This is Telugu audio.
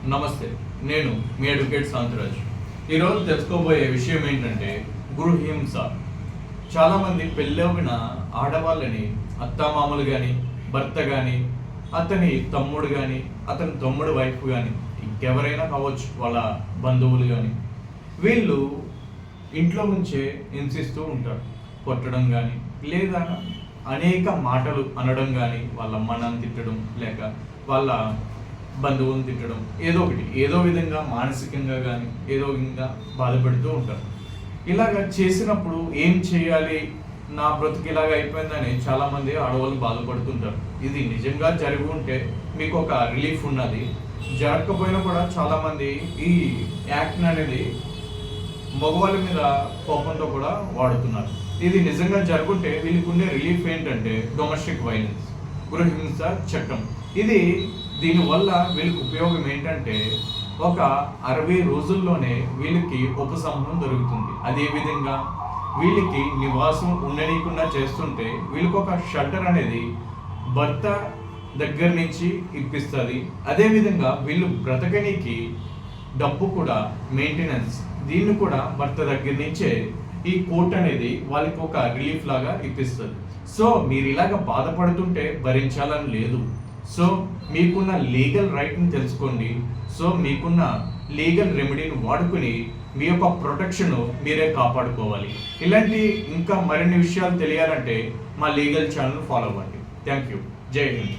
నమస్తే, నేను మీ అడ్వకేట్ శాంతిరాజ్. ఈరోజు తెలుసుకోబోయే విషయం ఏంటంటే గృహహింస. చాలామంది పెళ్ళవిన ఆడవాళ్ళని అత్తామామలు కానీ, భర్త కానీ, అతని తమ్ముడు కానీ, అతని తమ్ముడు వైఫ్ కానీ, ఇంకెవరైనా కావచ్చు, వాళ్ళ బంధువులు కానీ, వీళ్ళు ఇంట్లో నుంచే హింసిస్తూ ఉంటారు. కొట్టడం కానీ, లేదా అనేక మాటలు అనడం కానీ, వాళ్ళ అమ్మని తిట్టడం, లేక వాళ్ళ బంధువులను తిట్టడం, ఏదో విధంగా మానసికంగా కానీ ఏదో విధంగా బాధపెడుతూ ఉంటారు. ఇలాగ చేసినప్పుడు ఏం చేయాలి, నా బ్రతుకు ఇలాగ అయిపోయిందని చాలామంది ఆడవాళ్ళు బాధపడుతుంటారు. ఇది నిజంగా జరిగి ఉంటే మీకు ఒక రిలీఫ్ ఉన్నది. జరగకపోయినా కూడా చాలామంది ఈ యాక్ట్ అనేది మగవాళ్ళ మీద కోపంతో కూడా వాడుతున్నారు. ఇది నిజంగా జరుగుంటే వీళ్ళకి ఉండే రిలీఫ్ ఏంటంటే డొమెస్టిక్ వైలెన్స్, గృహహింస చట్టం. దీనివల్ల వీళ్ళకి ఉపయోగం ఏంటంటే ఒక 60 రోజుల్లోనే వీళ్ళకి ఉపశమనం దొరుకుతుంది. అదేవిధంగా వీళ్ళకి నివాసం ఉండనీయకుండా చేస్తుంటే వీళ్ళకి ఒక షెల్టర్ అనేది భర్త దగ్గర నుంచి ఇప్పిస్తుంది. అదేవిధంగా వీళ్ళు బ్రతకనికి డబ్బు కూడా, మెయింటెనెన్స్, దీన్ని కూడా భర్త దగ్గర నుంచే ఈ కోర్ట్ అనేది వాళ్ళకి ఒక రిలీఫ్ లాగా ఇప్పిస్తుంది. సో మీరు ఇలాగ బాధపడుతుంటే భరించాలని లేదు. సో మీకున్న లీగల్ రైట్ని తెలుసుకోండి. సో మీకున్న లీగల్ రెమెడీని వాడుకుని మీ యొక్క ప్రొటెక్షన్ మీరే కాపాడుకోవాలి. ఇలాంటి ఇంకా మరిన్ని విషయాలు తెలియాలంటే మా లీగల్ ఛానల్ ఫాలో అవ్వండి. Thank you. జై హింద్.